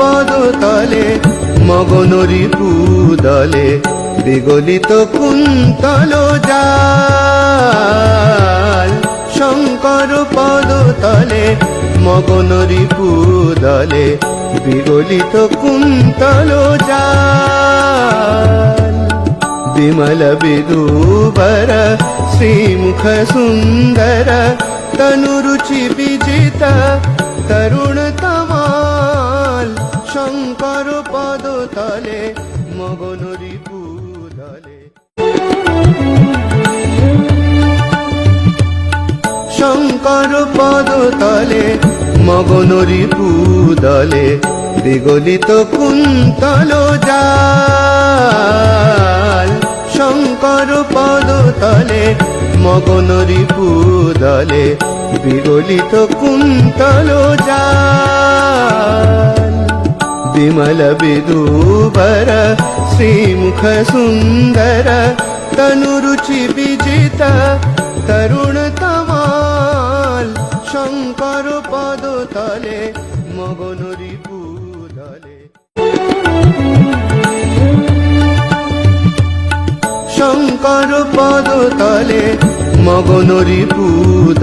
পদতলে মগনরি পুদলে বিগলিত কুন্তল জাল শঙ্কর পদতলে মগনরি পুদলে বিগলিত কুন্তল জাল বিমল বিদুबर श्रीमुख सुंदर तनुरुचि विजित तरुण तमाल शंकर पदतले मगनरि पुदले शंकर पदतले मगनरि पुदले विगलित कुन्तल जाल शंकर पदतले मगनरि पुदले विगलित कुन्तल जाल विमल विदुबर श्रीमुख सुंदर तनुरुचि विजित तरुण तमाल शंकर पदतले मगनरि पुदले शंकर पदतले मगनरि पुदले।